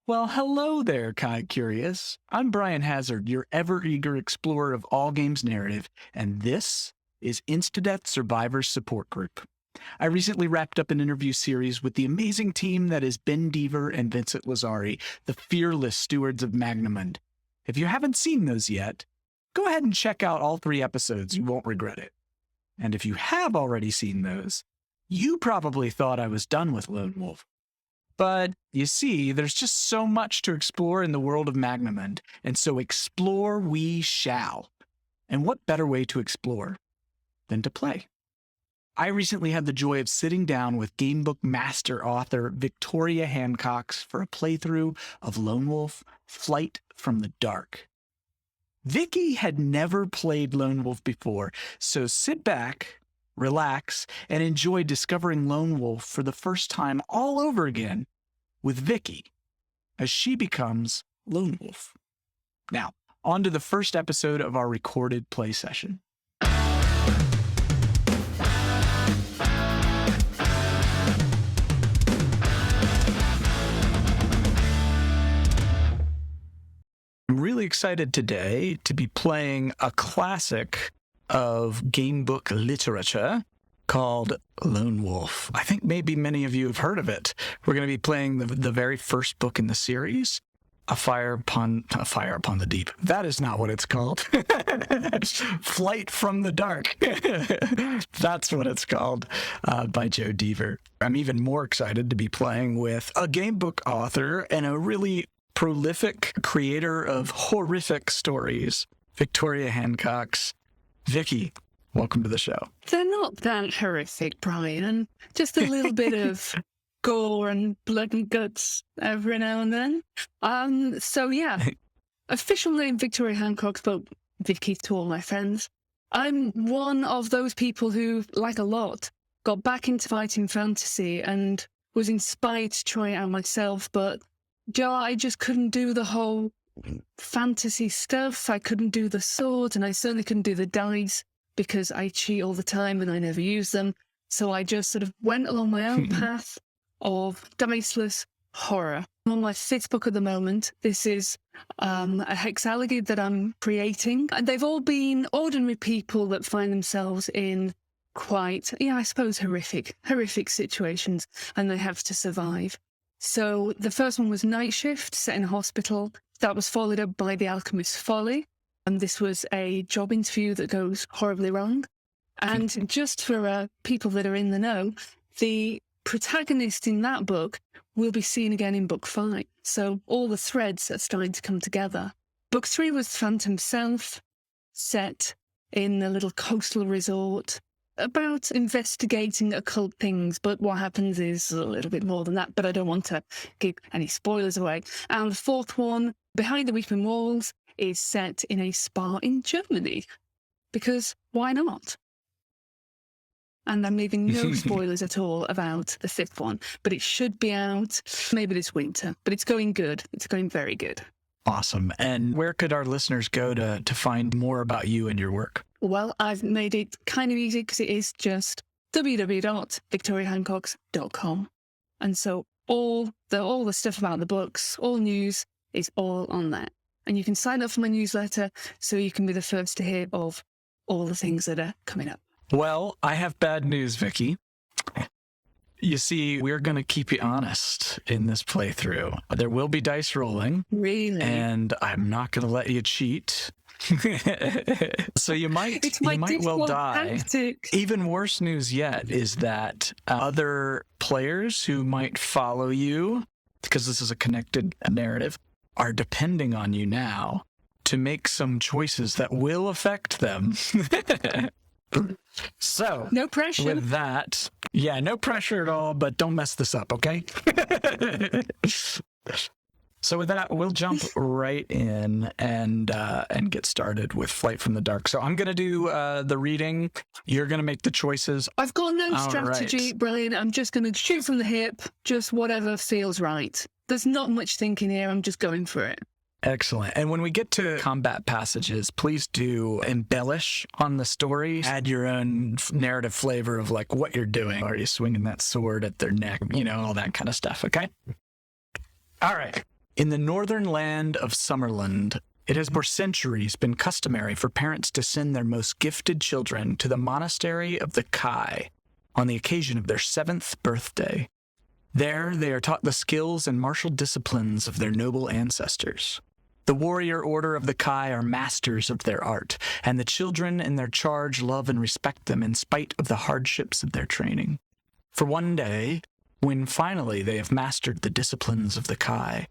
Well, hello there, Kai Curious. I'm Brian Hazard, your ever-eager explorer of all games narrative, and this is Instadeath Survivors Support Group. I recently wrapped up an interview series with the amazing team that is Ben Deaver and Vincent Lazzari, the fearless stewards of Magnamund. If you haven't seen those yet, go ahead and check out all 3 episodes. You won't regret it. And if you have already seen those, you probably thought I was done with Lone Wolf. But you see, there's just so much to explore in the world of Magnamund, and so explore we shall. And what better way to explore than to play? I recently had the joy of sitting down with gamebook master author Victoria Hancox for a playthrough of Lone Wolf: Flight from the Dark. Vicky had never played Lone Wolf before, so sit back, relax, and enjoy discovering Lone Wolf for the first time all over again with Vicky as she becomes Lone Wolf. Now, on to the first episode of our recorded play session. I'm really excited today to be playing a classic of gamebook literature called Lone Wolf. I think maybe many of you have heard of it. We're going to be playing the very first book in the series, A Fire Upon the Deep. That is not what it's called. Flight from the Dark. That's what it's called, by Joe Deaver. I'm even more excited to be playing with a gamebook author and a really prolific creator of horrific stories, Victoria Hancox. Vicky, welcome to the show. They're not that horrific, Brian. Just a little bit of gore and blood and guts every now and then. So yeah, official name Victoria Hancox, but Vicky to all my friends. I'm one of those people who, like a lot, got back into fighting fantasy and was inspired to try it out myself, but Joe, I just couldn't do the whole fantasy stuff. I couldn't do the sword, and I certainly couldn't do the dice because I cheat all the time and I never use them. So I just sort of went along my own path of diceless horror. I'm on my 5th book at the moment. This is a hexalogy that I'm creating. And they've all been ordinary people that find themselves in quite, I suppose, horrific situations, and they have to survive. So the first one was Night Shift, set in a hospital. That was followed up by The Alchemist's Folly. And this was a job interview that goes horribly wrong. And just for people that are in the know, the protagonist in that book will be seen again in book 5. So all the threads are starting to come together. Book 3 was Phantom Self, set in a little coastal resort, about investigating occult things, but what happens is a little bit more than that, but I don't want to give any spoilers away. And the 4th one, Behind the Weeping Walls, is set in a spa in Germany, because why not? And I'm leaving no spoilers at all about the 5th one, but it should be out maybe this winter, but it's going good. It's going very good. Awesome. And where could our listeners go to find more about you and your work? Well, I've made it kind of easy because it is just www.victoriahancox.com. And so all the stuff about the books, all news is all on there. And you can sign up for my newsletter so you can be the first to hear of all the things that are coming up. Well, I have bad news, Vicky. You see, we're going to keep you honest in this playthrough. There will be dice rolling. Really? And I'm not going to let you cheat. So you might well die. Tactic. Even worse news yet is that other players who might follow you, because this is a connected narrative, are depending on you now to make some choices that will affect them. So, no pressure. With that, no pressure at all, but don't mess this up, okay? So with that, we'll jump right in and get started with Flight from the Dark. So I'm going to do the reading. You're going to make the choices. I've got no strategy, right. Brian. I'm just going to shoot from the hip, just whatever feels right. There's not much thinking here. I'm just going for it. Excellent. And when we get to combat passages, please do embellish on the story. Add your own narrative flavor of like what you're doing. Are you swinging that sword at their neck? All that kind of stuff, okay? All right. In the northern land of Summerland, it has for centuries been customary for parents to send their most gifted children to the monastery of the Kai on the occasion of their 7th birthday. There, they are taught the skills and martial disciplines of their noble ancestors. The warrior order of the Kai are masters of their art, and the children in their charge love and respect them in spite of the hardships of their training. For one day, when finally they have mastered the disciplines of the Kai,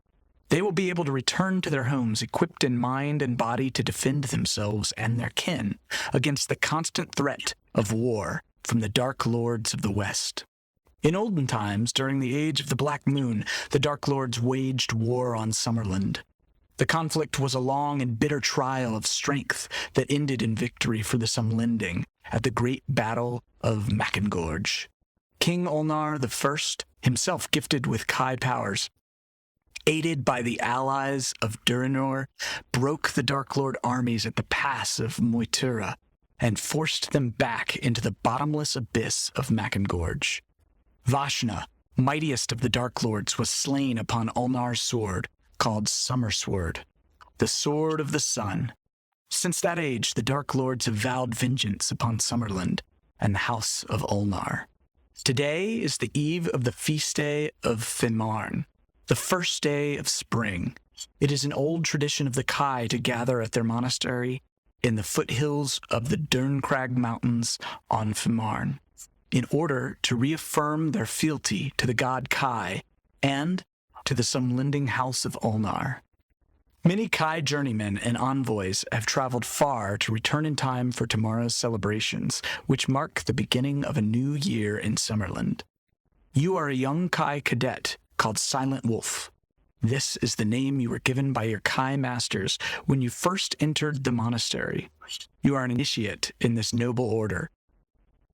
they will be able to return to their homes equipped in mind and body to defend themselves and their kin against the constant threat of war from the Dark Lords of the West. In olden times, during the age of the Black Moon, the Dark Lords waged war on Summerland. The conflict was a long and bitter trial of strength that ended in victory for the Sumlending at the Great Battle of Mackengorge. King Olnar I, himself gifted with Kai powers, aided by the allies of Durinor, broke the Dark Lord armies at the pass of Moitura and forced them back into the bottomless abyss of Mackengorge. Vashna, mightiest of the Dark Lords, was slain upon Ulnar's sword, called Summer Sword, the Sword of the Sun. Since that age, the Dark Lords have vowed vengeance upon Summerland and the House of Ulnar. Today is the eve of the feast day of Fimarn, the first day of spring. It is an old tradition of the Kai to gather at their monastery in the foothills of the Derncrag Mountains on Fimarn, in order to reaffirm their fealty to the god Kai and to the Sumlending House of Ulnar. Many Kai journeymen and envoys have traveled far to return in time for tomorrow's celebrations, which mark the beginning of a new year in Summerland. You are a young Kai cadet called Silent Wolf. This is the name you were given by your Kai masters when you first entered the monastery. You are an initiate in this noble order,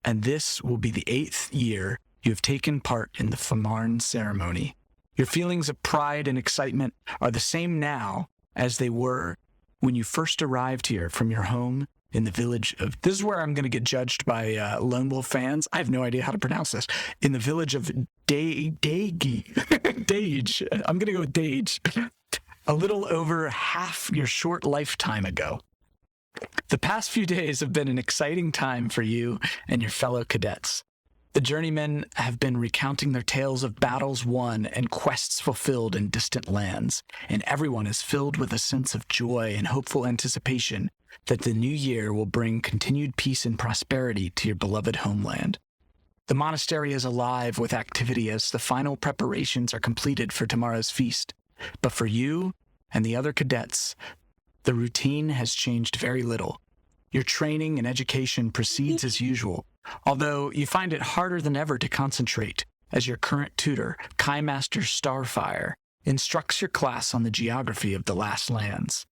and this will be the 8th year you have taken part in the Fimarn ceremony. Your feelings of pride and excitement are the same now as they were when you first arrived here from your home in the village of... This is where I'm going to get judged by Lone Wolf fans. I have no idea how to pronounce this. In the village of Dage. I'm going to go with Dage. A little over half your short lifetime ago. The past few days have been an exciting time for you and your fellow cadets. The journeymen have been recounting their tales of battles won and quests fulfilled in distant lands, and everyone is filled with a sense of joy and hopeful anticipation that the new year will bring continued peace and prosperity to your beloved homeland. The monastery is alive with activity as the final preparations are completed for tomorrow's feast. But for you and the other cadets, the routine has changed very little. Your training and education proceeds as usual, although you find it harder than ever to concentrate as your current tutor, Kai Master Starfire, instructs your class on the geography of the Last Lands.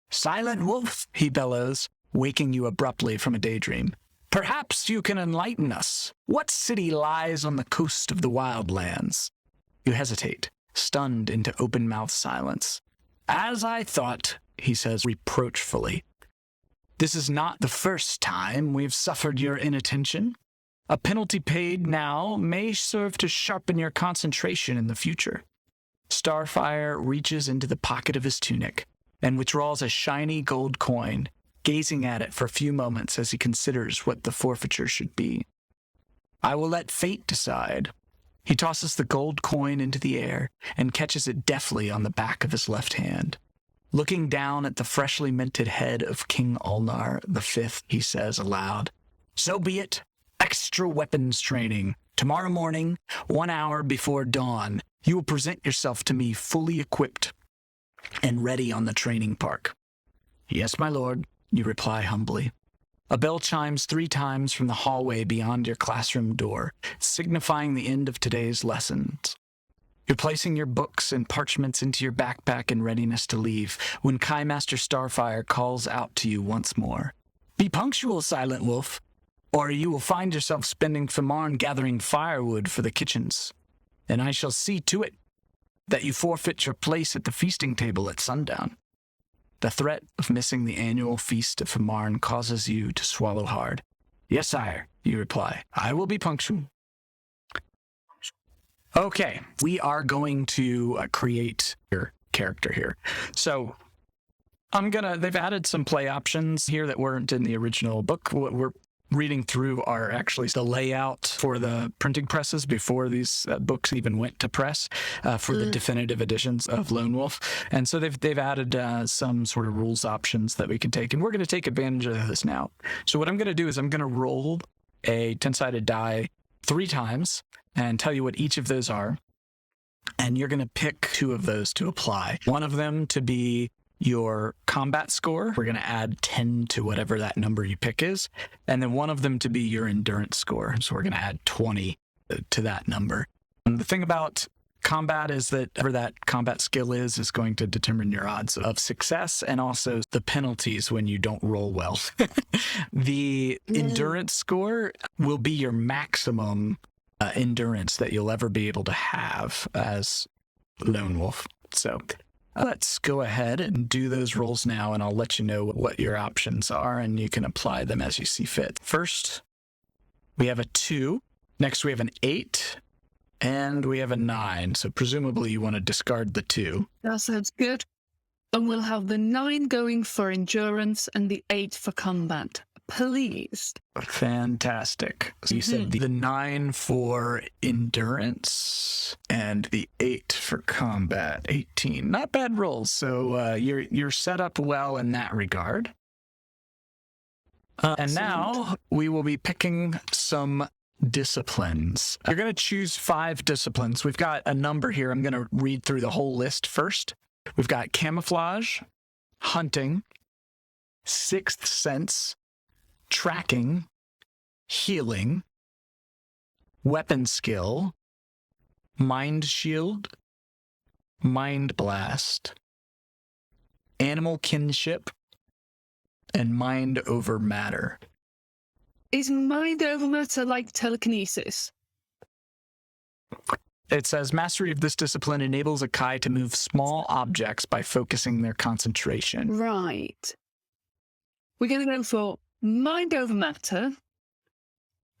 "Silent Wolf," he bellows, waking you abruptly from a daydream. "Perhaps you can enlighten us. What city lies on the coast of the Wildlands?" You hesitate, stunned into open-mouthed silence. "As I thought," he says reproachfully. "This is not the first time we've suffered your inattention. A penalty paid now may serve to sharpen your concentration in the future." Starfire reaches into the pocket of his tunic and withdraws a shiny gold coin, gazing at it for a few moments as he considers what the forfeiture should be. "I will let fate decide." He tosses the gold coin into the air and catches it deftly on the back of his left hand. Looking down at the freshly minted head of King Ulnar V, he says aloud, "So be it. Extra weapons training. Tomorrow morning, 1 hour before dawn, you will present yourself to me fully equipped and ready on the training park." "Yes, my lord," you reply humbly. A bell chimes 3 times from the hallway beyond your classroom door, signifying the end of today's lessons. You're placing your books and parchments into your backpack in readiness to leave when Kai Master Starfire calls out to you once more. "Be punctual, Silent Wolf, or you will find yourself spending Fimarn gathering firewood for the kitchens, and I shall see to it that you forfeit your place at the feasting table at sundown." The threat of missing the annual feast of Fimarn causes you to swallow hard. "Yes, sire," you reply. "I will be punctual." Okay, we are going to create your character here. So they've added some play options here that weren't in the original book. What we're reading through are actually the layout for the printing presses before these books even went to press for the definitive editions of Lone Wolf. And so they've added some sort of rules options that we can take, and we're going to take advantage of this now. So what I'm going to do is I'm going to roll a 10-sided die 3 times and tell you what each of those are. And you're going to pick 2 of those to apply. One of them to be your combat score. We're going to add 10 to whatever that number you pick is. And then one of them to be your endurance score. So we're going to add 20 to that number. And the thing about combat is that whatever that combat skill is going to determine your odds of success and also the penalties when you don't roll well. The endurance score will be your maximum endurance that you'll ever be able to have as Lone Wolf. So let's go ahead and do those rolls now, and I'll let you know what your options are, and you can apply them as you see fit. First, we have a 2. Next, we have an 8. And we have a 9. So presumably you want to discard the 2. That sounds good. And we'll have the 9 going for endurance and the 8 for combat. Please. Fantastic. So you said the 9 for endurance and the 8 for combat. 18. Not bad rolls. So you're set up well in that regard. And now we will be picking some disciplines. You're going to choose 5 disciplines. We've got a number here. I'm going to read through the whole list first. We've got camouflage, hunting, sixth sense, tracking, healing, weapon skill, mind shield, mind blast, animal kinship, and mind over matter. Is mind over matter like telekinesis? It says mastery of this discipline enables a Kai to move small objects by focusing their concentration. Right. We're going to go for mind over matter,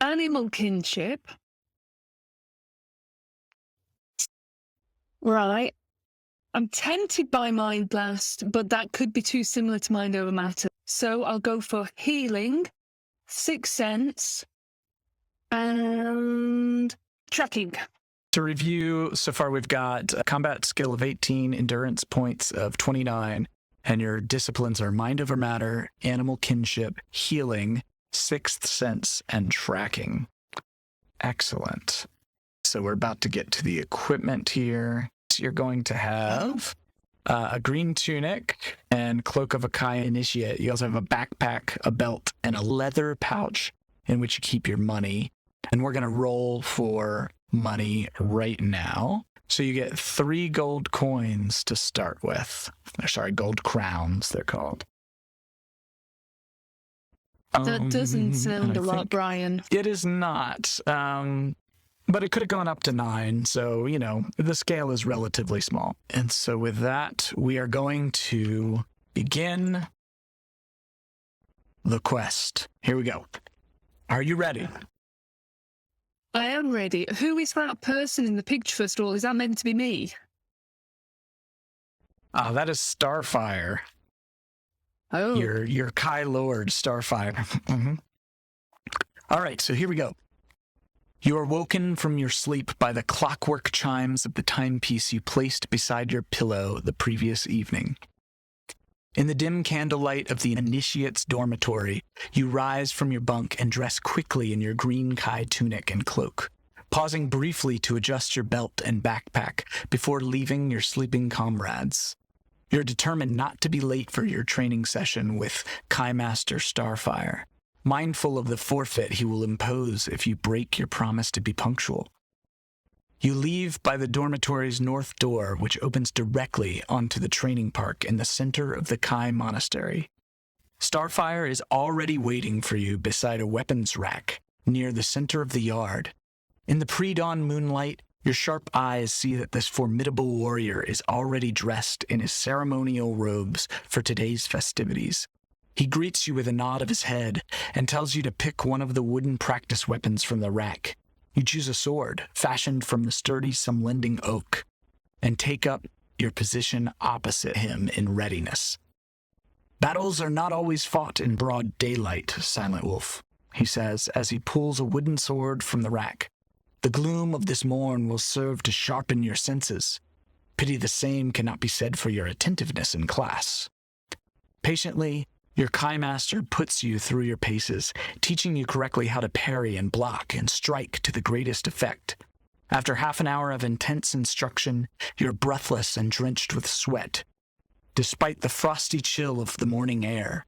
animal kinship. Right. I'm tempted by mind blast, but that could be too similar to mind over matter. So I'll go for healing, sixth sense, and tracking. To review, so far we've got a combat skill of 18, endurance points of 29, and your disciplines are mind over matter, animal kinship, healing, sixth sense, and tracking. Excellent. So we're about to get to the equipment here. So you're going to have a green tunic and cloak of a Kai initiate. You also have a backpack, a belt, and a leather pouch in which you keep your money. And we're going to roll for money right now. So you get 3 gold coins to start with. Sorry, gold crowns, they're called. That doesn't sound a lot, Brian. It is not. But it could have gone up to 9. So, you know, the scale is relatively small. And so with that, we are going to begin the quest. Here we go. Are you ready? I am ready. Who is that person in the picture, first of all? Is that meant to be me? That is Starfire. Oh. Your Kai Lord, Starfire. All right, so here we go. You are woken from your sleep by the clockwork chimes of the timepiece you placed beside your pillow the previous evening. In the dim candlelight of the initiate's dormitory, you rise from your bunk and dress quickly in your green Kai tunic and cloak, pausing briefly to adjust your belt and backpack before leaving your sleeping comrades. You're determined not to be late for your training session with Kai Master Starfire, mindful of the forfeit he will impose if you break your promise to be punctual. You leave by the dormitory's north door, which opens directly onto the training park in the center of the Kai monastery. Starfire is already waiting for you beside a weapons rack near the center of the yard. In the pre-dawn moonlight, your sharp eyes see that this formidable warrior is already dressed in his ceremonial robes for today's festivities. He greets you with a nod of his head and tells you to pick one of the wooden practice weapons from the rack. You choose a sword fashioned from the sturdy Sumlending oak and take up your position opposite him in readiness. "Battles are not always fought in broad daylight, Silent Wolf," he says as he pulls a wooden sword from the rack. "The gloom of this morn will serve to sharpen your senses. Pity the same cannot be said for your attentiveness in class." Patiently, your Kai Master puts you through your paces, teaching you correctly how to parry and block and strike to the greatest effect. After half an hour of intense instruction, you're breathless and drenched with sweat, despite the frosty chill of the morning air.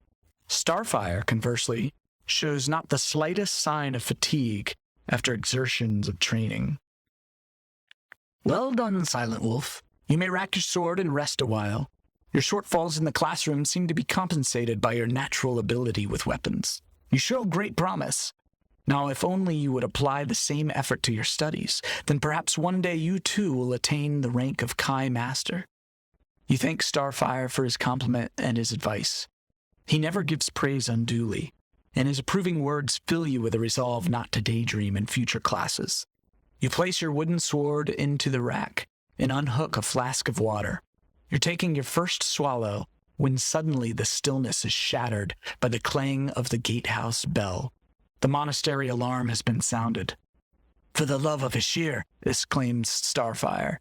Starfire, conversely, shows not the slightest sign of fatigue after exertions of training. "Well done, Silent Wolf. You may rack your sword and rest a while. Your shortfalls in the classroom seem to be compensated by your natural ability with weapons. You show great promise. Now, if only you would apply the same effort to your studies, then perhaps one day you too will attain the rank of Kai Master." You thank Starfire for his compliment and his advice. He never gives praise unduly, and his approving words fill you with a resolve not to daydream in future classes. You place your wooden sword into the rack and unhook a flask of water. You're taking your first swallow when suddenly the stillness is shattered by the clang of the gatehouse bell. The monastery alarm has been sounded. "For the love of Ashir!" exclaims Starfire.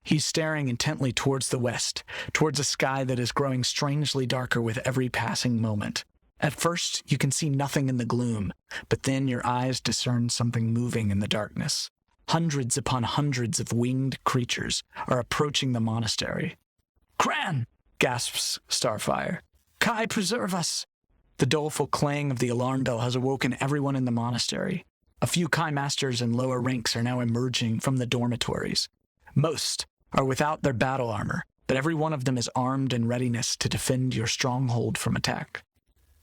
He's staring intently towards the west, towards a sky that is growing strangely darker with every passing moment. At first, you can see nothing in the gloom, but then your eyes discern something moving in the darkness. Hundreds upon hundreds of winged creatures are approaching the monastery. "Cran!" gasps Starfire. "Kai, preserve us!" The doleful clang of the alarm bell has awoken everyone in the monastery. A few Kai Masters in lower ranks are now emerging from the dormitories. Most are without their battle armor, but every one of them is armed in readiness to defend your stronghold from attack.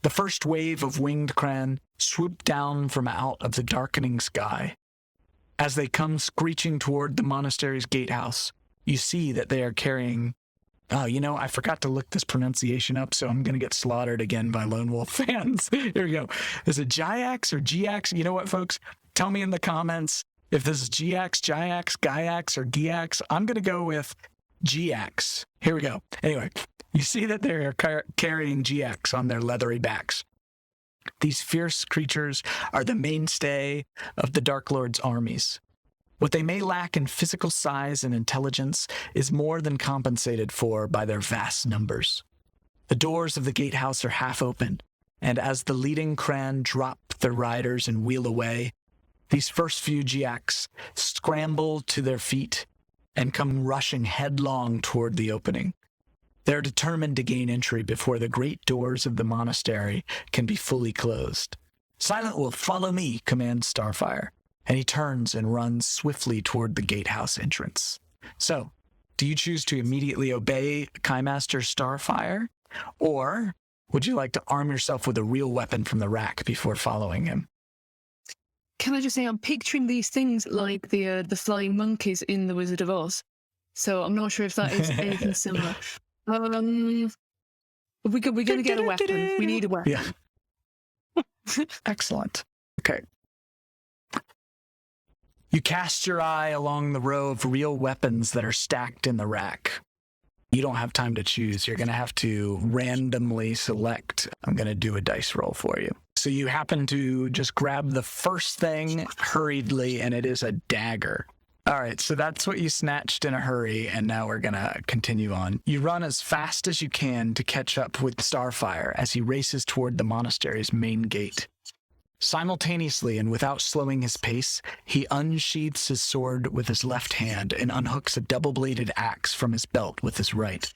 The first wave of winged Cran swoop down from out of the darkening sky. As they come screeching toward the monastery's gatehouse, you see that they are carrying... I forgot to look this pronunciation up, so I'm going to get slaughtered again by Lone Wolf fans. Here we go. Is it Jiax or Giax? You know what, folks? Tell me in the comments if this is Giax, Jiax, Gaiax, or Giax. I'm going to go with Giax. Here we go. Anyway, you see that they're carrying Giax on their leathery backs. These fierce creatures are the mainstay of the Dark Lord's armies. What they may lack in physical size and intelligence is more than compensated for by their vast numbers. The doors of the gatehouse are half open, and as the leading Cran drop their riders and wheel away, these first few Giax scramble to their feet and come rushing headlong toward the opening. They're determined to gain entry before the great doors of the monastery can be fully closed. "Silent Wolf, follow me," commands Starfire, and he turns and runs swiftly toward the gatehouse entrance. So, do you choose to immediately obey Kai Master Starfire, or would you like to arm yourself with a real weapon from the rack before following him? Can I just say, I'm picturing these things like the flying monkeys in The Wizard of Oz. So I'm not sure if that is anything similar. We're going to get a weapon. We need a weapon. Yeah. Excellent. Okay. You cast your eye along the row of real weapons that are stacked in the rack. You don't have time to choose. You're going to have to randomly select. I'm going to do a dice roll for you. So you happen to just grab the first thing hurriedly, and it is a dagger. All right, so that's what you snatched in a hurry, and now we're going to continue on. You run as fast as you can to catch up with Starfire as he races toward the monastery's main gate. Simultaneously and without slowing his pace, he unsheathes his sword with his left hand and unhooks a double-bladed axe from his belt with his right.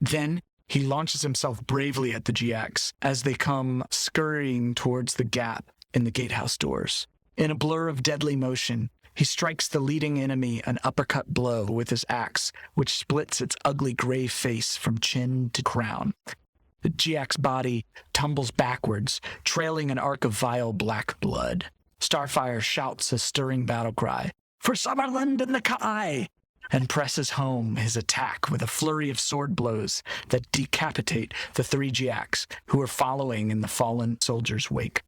Then he launches himself bravely at the Giax as they come scurrying towards the gap in the gatehouse doors. In a blur of deadly motion, he strikes the leading enemy an uppercut blow with his axe, which splits its ugly gray face from chin to crown. The Giax body tumbles backwards, trailing an arc of vile black blood. Starfire shouts a stirring battle cry, "For Summerland and the Kai!" and presses home his attack with a flurry of sword blows that decapitate the three Giax who are following in the fallen soldier's wake.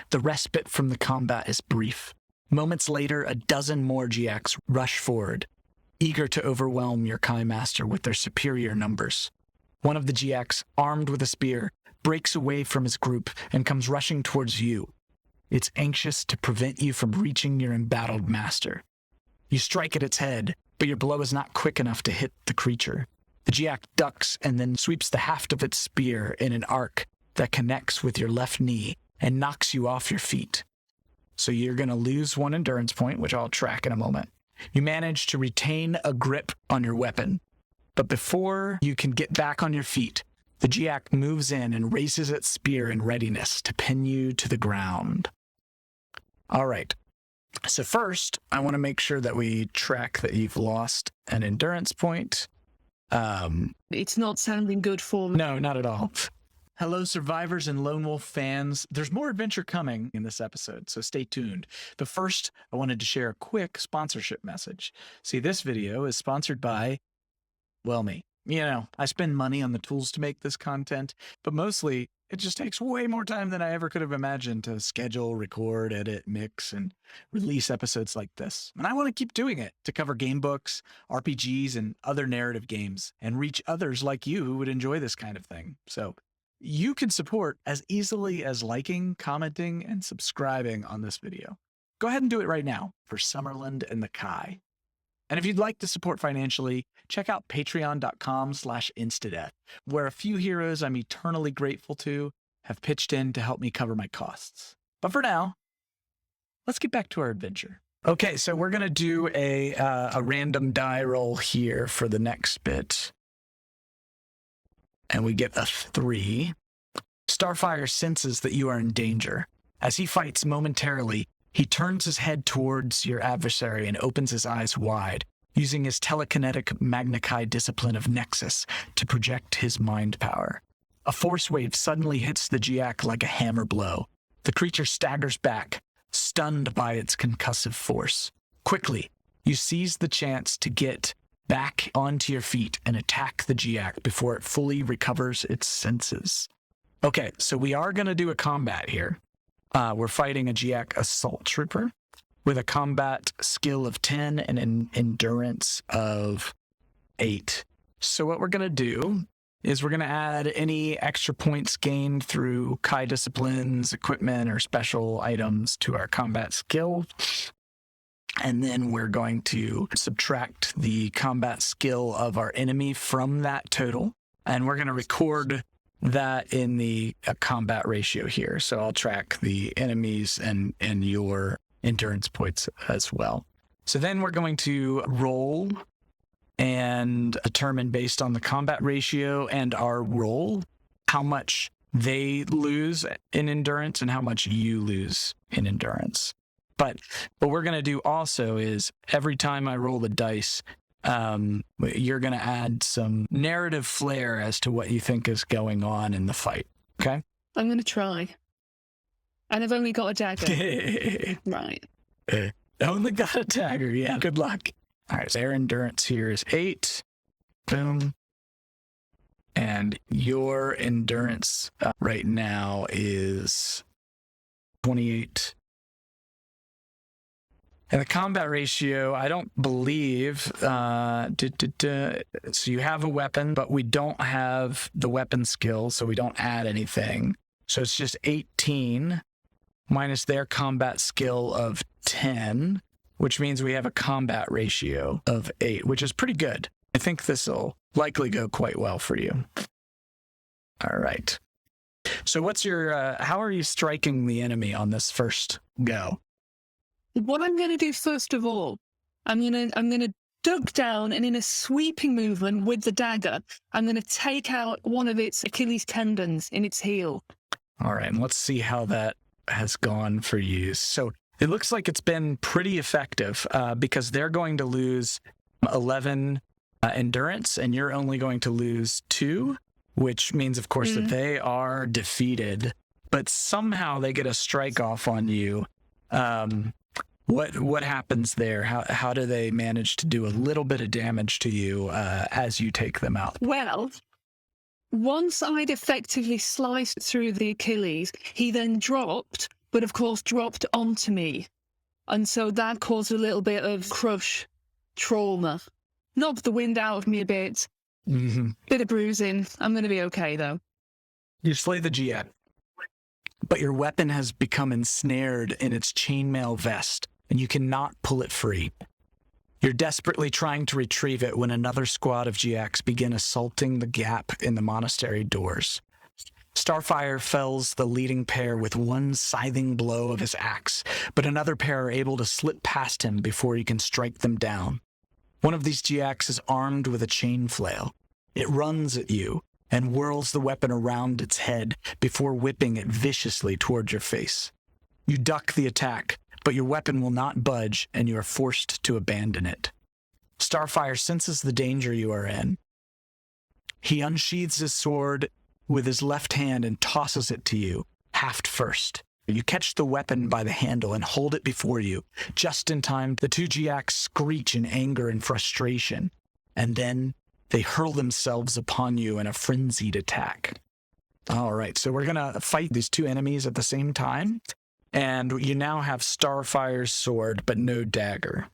The respite from the combat is brief. Moments later, a dozen more Giax rush forward. eager to overwhelm your Kai master with their superior numbers. One of the Jiaks, armed with a spear, breaks away from his group and comes rushing towards you. It's anxious to prevent you from reaching your embattled master. You strike at its head, but your blow is not quick enough to hit the creature. The Jiak ducks and then sweeps the haft of its spear in an arc that connects with your left knee and knocks you off your feet. So you're going to lose 1 endurance point, which I'll track in a moment. You manage to retain a grip on your weapon, but before you can get back on your feet, the Jiak moves in and raises its spear in readiness to pin you to the ground. All right. So first, I want to make sure that we track that you've lost an endurance point. It's not sounding good for me. No, not at all. Hello, survivors and Lone Wolf fans. There's more adventure coming in this episode, so stay tuned. But first, I wanted to share a quick sponsorship message. See, this video is sponsored by, well, me. You know, I spend money on the tools to make this content, but mostly it just takes way more time than I ever could have imagined to schedule, record, edit, mix, and release episodes like this. And I want to keep doing it to cover game books, RPGs, and other narrative games, and reach others like you who would enjoy this kind of thing. So you can support as easily as liking, commenting, and subscribing on this video. Go ahead and do it right now for Summerland and the Kai. And if you'd like to support financially, check out patreon.com/instadeath, where a few heroes I'm eternally grateful to have pitched in to help me cover my costs. But for now, let's get back to our adventure. Okay, so we're going to do a random die roll here for the next bit. And we get a 3. Starfire senses that you are in danger. As he fights momentarily, he turns his head towards your adversary and opens his eyes wide, using his telekinetic Magnakai discipline of Nexus to project his mind power. A force wave suddenly hits the Jiak like a hammer blow. The creature staggers back, stunned by its concussive force. Quickly, you seize the chance to get back onto your feet and attack the Jiak before it fully recovers its senses. Okay, so we are going to do a combat here. We're fighting a Jiak assault trooper with a combat skill of 10 and an endurance of 8. So what we're going to do is we're going to add any extra points gained through Kai disciplines, equipment, or special items to our combat skill. And then we're going to subtract the combat skill of our enemy from that total. And we're going to record that in the combat ratio here. So I'll track the enemies and your endurance points as well. So then we're going to roll and determine based on the combat ratio and our roll how much they lose in endurance and how much you lose in endurance. But what we're going to do also is every time I roll the dice, you're going to add some narrative flair as to what you think is going on in the fight. Okay? I'm going to try. And I've only got a dagger. Right. Only got a dagger. Yeah. Good luck. All right. So their endurance here is 8. Boom. And your endurance right now is 28. And the combat ratio, I don't believe, so you have a weapon, but we don't have the weapon skill, so we don't add anything. So it's just 18 minus their combat skill of 10, which means we have a combat ratio of 8, which is pretty good. I think this will likely go quite well for you. All right. So what's your, how are you striking the enemy on this first go? What I'm going to do first of all, I'm going to duck down and in a sweeping movement with the dagger, I'm going to take out one of its Achilles tendons in its heel. All right, and let's see how that has gone for you. So it looks like it's been pretty effective because they're going to lose 11 endurance and you're only going to lose 2, which means, of course, that they are defeated, but somehow they get a strike off on you. What happens there? How do they manage to do a little bit of damage to you as you take them out? Well, once I'd effectively sliced through the Achilles, he then dropped, but of course dropped onto me. And so that caused a little bit of crush trauma. knocked the wind out of me a bit. Mm-hmm. Bit of bruising. I'm going to be okay, though. You slay the GX, but your weapon has become ensnared in its chainmail vest, and you cannot pull it free. You're desperately trying to retrieve it when another squad of GX begin assaulting the gap in the monastery doors. Starfire fells the leading pair with one scything blow of his axe, but another pair are able to slip past him before he can strike them down. One of these GX is armed with a chain flail. It runs at you and whirls the weapon around its head before whipping it viciously toward your face. You duck the attack, but your weapon will not budge and you are forced to abandon it. Starfire senses the danger you are in. He unsheathes his sword with his left hand and tosses it to you, haft first. You catch the weapon by the handle and hold it before you. Just in time, the two GX screech in anger and frustration, and then they hurl themselves upon you in a frenzied attack. All right, so we're going to fight these two enemies at the same time, and you now have Starfire's sword, but no dagger.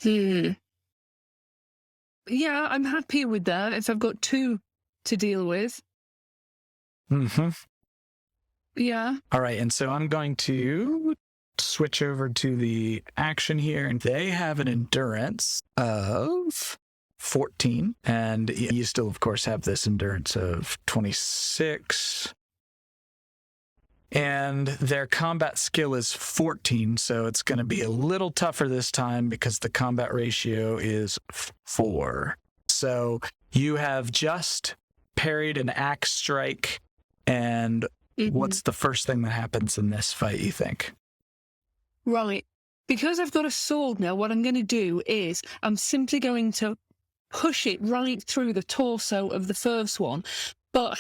Yeah, I'm happy with that if I've got two to deal with. Mm-hmm. Yeah. All right, and so I'm going to switch over to the action here, and they have an endurance of 14, and you still, of course, have this endurance of 26. And their combat skill is 14, so it's going to be a little tougher this time because the combat ratio is 4. So you have just parried an axe strike, and what's the first thing that happens in this fight, you think? Right. Because I've got a sword now, what I'm going to do is I'm simply going to push it right through the torso of the first one, but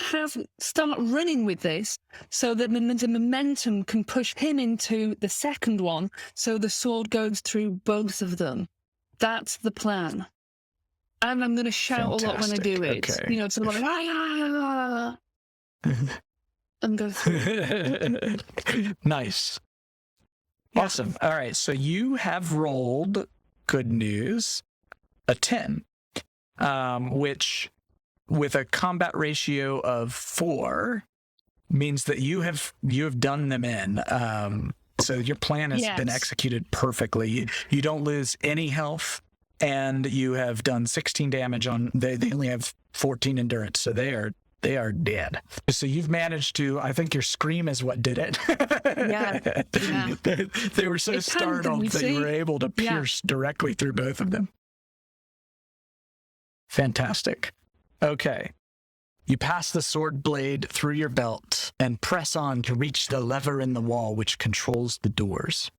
start running with this so that the momentum can push him into the second one, so the sword goes through both of them. That's the plan. And I'm going to shout a lot when I do it. Okay. You know, sort of like, and go through. Nice. Yeah. Awesome. All right, so you have rolled, good news, a 10, which with a combat ratio of 4 means that you have done them in. So your plan has been executed perfectly. You don't lose any health, and you have done 16 damage on. They only have 14 endurance, so they are dead. So you've managed to. I think your scream is what did it. Yeah. They were so startled that you were able to pierce directly through both of them. Fantastic. Okay. You pass the sword blade through your belt and press on to reach the lever in the wall which controls the doors.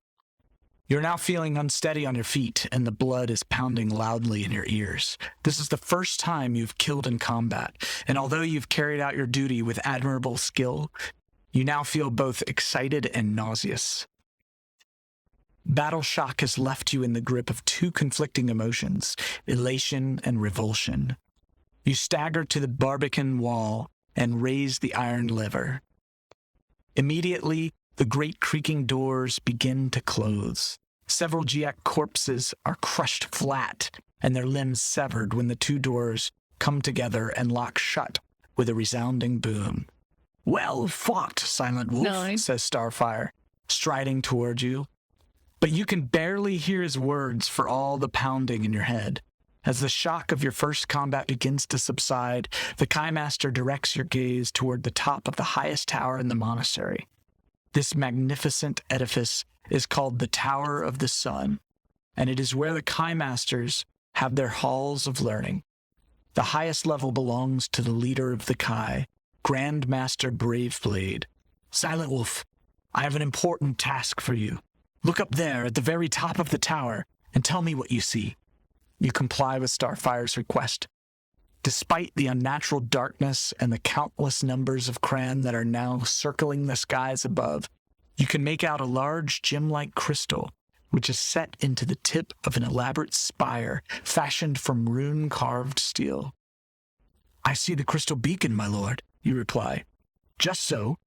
You're now feeling unsteady on your feet, and the blood is pounding loudly in your ears. This is the first time you've killed in combat, and although you've carried out your duty with admirable skill, you now feel both excited and nauseous. Battle shock has left you in the grip of two conflicting emotions, elation and revulsion. You stagger to the barbican wall and raise the iron lever. Immediately, the great creaking doors begin to close. Several GX corpses are crushed flat and their limbs severed when the two doors come together and lock shut with a resounding boom. "Well fought, Silent Wolf," says Starfire, striding toward you. But you can barely hear his words for all the pounding in your head. As the shock of your first combat begins to subside, the Kai Master directs your gaze toward the top of the highest tower in the monastery. This magnificent edifice is called the Tower of the Sun, and it is where the Kai Masters have their halls of learning. The highest level belongs to the leader of the Kai, Grand Master Braveblade. "Silent Wolf, I have an important task for you. Look up there at the very top of the tower and tell me what you see." You comply with Starfire's request. Despite the unnatural darkness and the countless numbers of Cran that are now circling the skies above, you can make out a large gem-like crystal, which is set into the tip of an elaborate spire fashioned from rune-carved steel. "I see the crystal beacon, my lord," you reply. "Just so.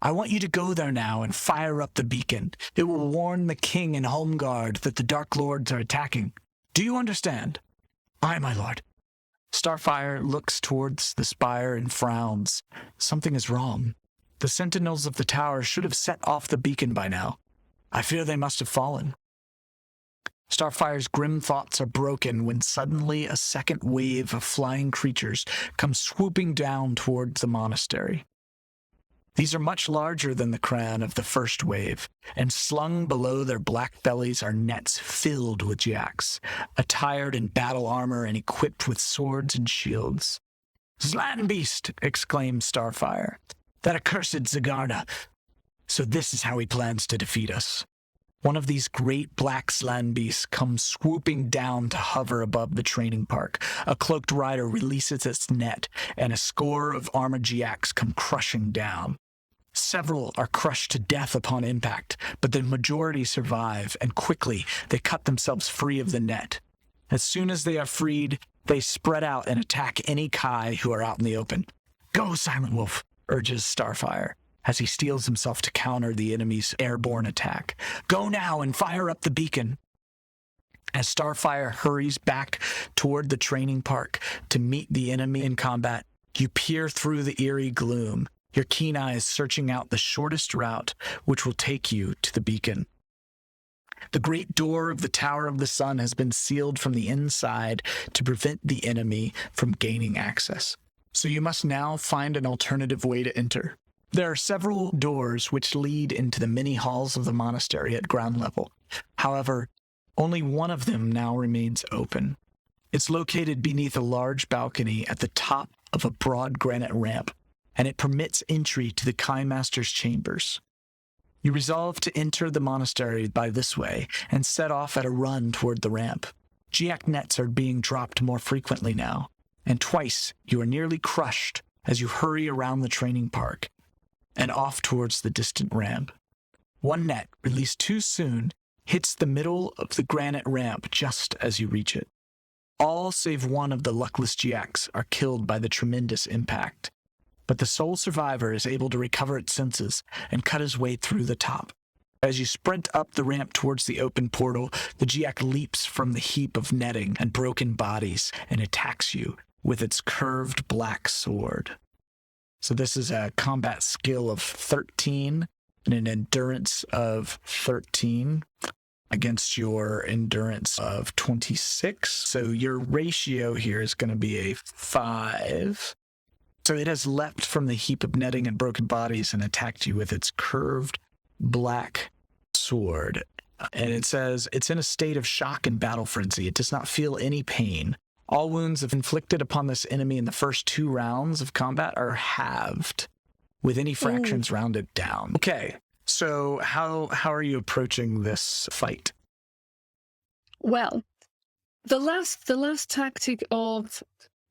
I want you to go there now and fire up the beacon. It will warn the king and home guard that the Dark Lords are attacking. Do you understand? Aye, my lord. Starfire looks towards the spire and frowns. Something is wrong. The sentinels of the tower should have set off the beacon by now. I fear they must have fallen. Starfire's grim thoughts are broken when suddenly a second wave of flying creatures comes swooping down towards the monastery. These are much larger than the crown of the first wave, and slung below their black bellies are nets filled with jacks, attired in battle armor and equipped with swords and shields. "Slan beast!" exclaims Starfire. "That accursed Zagarda! So this is how he plans to defeat us." One of these great black slan beasts comes swooping down to hover above the training park. A cloaked rider releases its net, and a score of armored Giacs come crushing down. Several are crushed to death upon impact, but the majority survive, and quickly they cut themselves free of the net. As soon as they are freed, they spread out and attack any Kai who are out in the open. "Go, Silent Wolf," urges Starfire, as he steels himself to counter the enemy's airborne attack. "Go now and fire up the beacon." As Starfire hurries back toward the training park to meet the enemy in combat, you peer through the eerie gloom, your keen eyes searching out the shortest route which will take you to the beacon. The great door of the Tower of the Sun has been sealed from the inside to prevent the enemy from gaining access. So you must now find an alternative way to enter. There are several doors which lead into the many halls of the monastery at ground level. However, only one of them now remains open. It's located beneath a large balcony at the top of a broad granite ramp, and it permits entry to the Kai Master's chambers. You resolve to enter the monastery by this way and set off at a run toward the ramp. Giac nets are being dropped more frequently now, and twice you are nearly crushed as you hurry around the training park and off towards the distant ramp. One net, released too soon, hits the middle of the granite ramp just as you reach it. All save one of the luckless Giacs are killed by the tremendous impact, but the sole survivor is able to recover its senses and cut his way through the top. As you sprint up the ramp towards the open portal, the Giac leaps from the heap of netting and broken bodies and attacks you with its curved black sword. So this is a combat skill of 13 and an endurance of 13 against your endurance of 26. So your ratio here is going to be a 5. So it has leapt from the heap of netting and broken bodies and attacked you with its curved black sword. And it says it's in a state of shock and battle frenzy. It does not feel any pain. All wounds inflicted upon this enemy in the first 2 rounds of combat are halved, with any fractions rounded down. Okay, so how are you approaching this fight? Well, the last tactic of,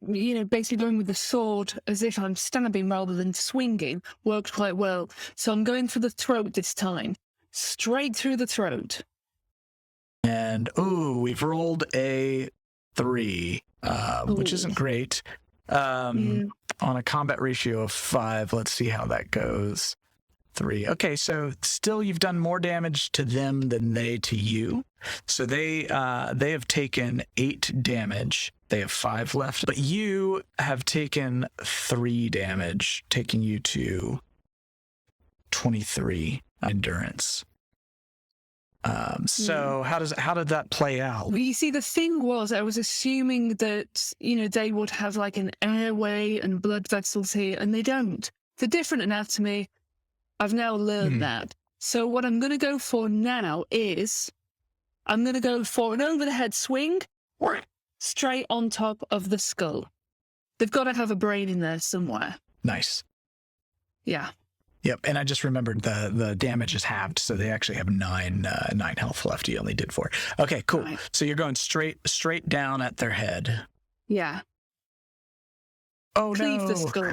basically going with the sword as if I'm stabbing rather than swinging worked quite well. So I'm going for the throat this time. Straight through the throat. And, we've rolled a 3, which isn't great. On a combat ratio of 5, let's see how that goes. 3. Okay, so still you've done more damage to them than they to you. So they have taken 8 damage. They have 5 left, but you have taken 3 damage, taking you to 23 endurance. So how did that play out? Well, you see, the thing was, I was assuming that, they would have like an airway and blood vessels here, and they don't. It's a different anatomy. I've now learned that. So what I'm going to go for now is I'm going to go for an over-the-head swing straight on top of the skull. They've got to have a brain in there somewhere. Nice. Yeah. Yep, and I just remembered the damage is halved, so they actually have 9 health left. You only did 4. Okay, cool. Right. So you're going straight down at their head. Yeah. Oh, Cleave no. the skull.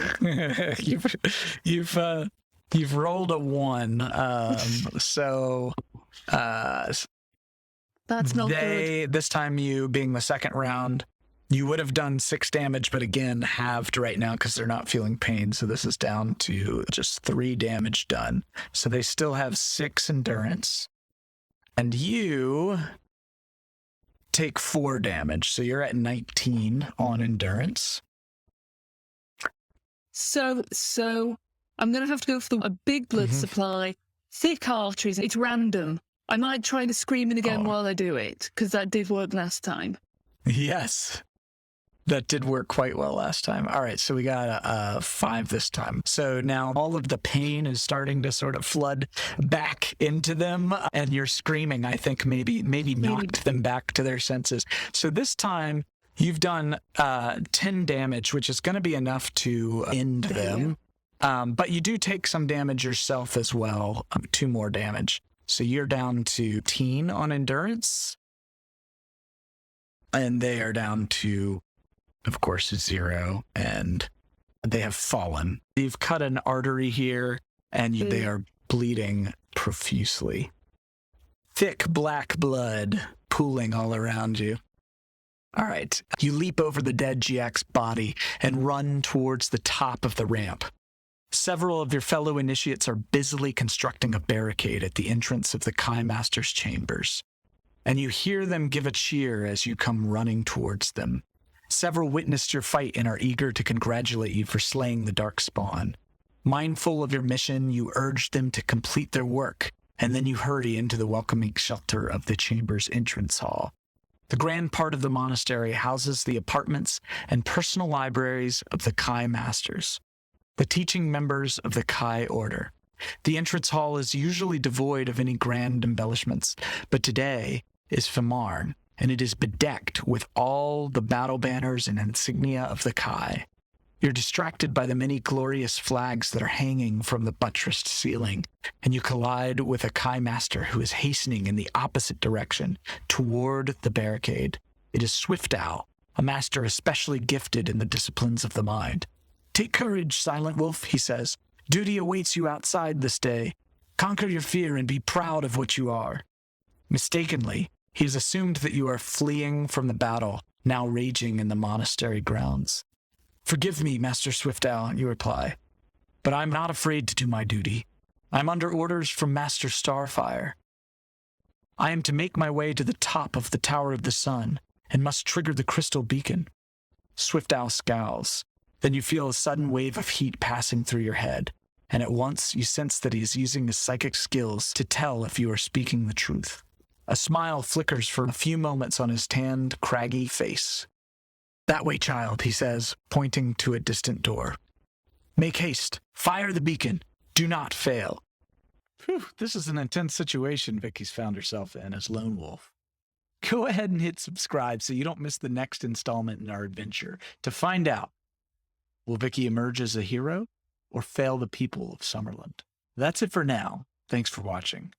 You've rolled a 1. So that's not good. This time, you being the second round, you would have done 6 damage, but again, halved right now because they're not feeling pain. So this is down to just 3 damage done. So they still have 6 endurance. And you take 4 damage. So you're at 19 on endurance. So I'm going to have to go for a big blood supply, thick arteries. It's random. I might try the screaming again while I do it, because that did work last time. Yes. That did work quite well last time. All right, so we got a 5 this time. So now all of the pain is starting to sort of flood back into them, and your screaming, I think, maybe knocked them back to their senses. So this time, you've done 10 damage, which is going to be enough to end them. But you do take some damage yourself as well, 2 more damage. So you're down to 18 on endurance, and they are down to, of course, 0, and they have fallen. You've cut an artery here, and they are bleeding profusely. Thick black blood pooling all around you. All right, you leap over the dead GX's body and run towards the top of the ramp. Several of your fellow initiates are busily constructing a barricade at the entrance of the Kai Master's chambers, and you hear them give a cheer as you come running towards them. Several witnessed your fight and are eager to congratulate you for slaying the Dark Spawn. Mindful of your mission, you urge them to complete their work, and then you hurry into the welcoming shelter of the chamber's entrance hall. The grand part of the monastery houses the apartments and personal libraries of the Kai Masters, the teaching members of the Kai Order. The entrance hall is usually devoid of any grand embellishments, but today is Famarn, and it is bedecked with all the battle banners and insignia of the Kai. You're distracted by the many glorious flags that are hanging from the buttressed ceiling, and you collide with a Kai Master who is hastening in the opposite direction toward the barricade. It is Swiftowl, a master especially gifted in the disciplines of the mind. "Take courage, Silent Wolf," he says. "Duty awaits you outside this day. Conquer your fear and be proud of what you are." Mistakenly, he has assumed that you are fleeing from the battle, now raging in the monastery grounds. "Forgive me, Master Swiftowl," you reply, "but I'm not afraid to do my duty. I'm under orders from Master Starfire. I am to make my way to the top of the Tower of the Sun and must trigger the crystal beacon." Swiftowl scowls. Then you feel a sudden wave of heat passing through your head, and at once you sense that he is using his psychic skills to tell if you are speaking the truth. A smile flickers for a few moments on his tanned, craggy face. "That way, child," he says, pointing to a distant door. "Make haste. Fire the beacon. Do not fail." Whew, this is an intense situation Vicky's found herself in as Lone Wolf. Go ahead and hit subscribe so you don't miss the next installment in our adventure. To find out, will Vicky emerge as a hero or fail the people of Summerland? That's it for now. Thanks for watching.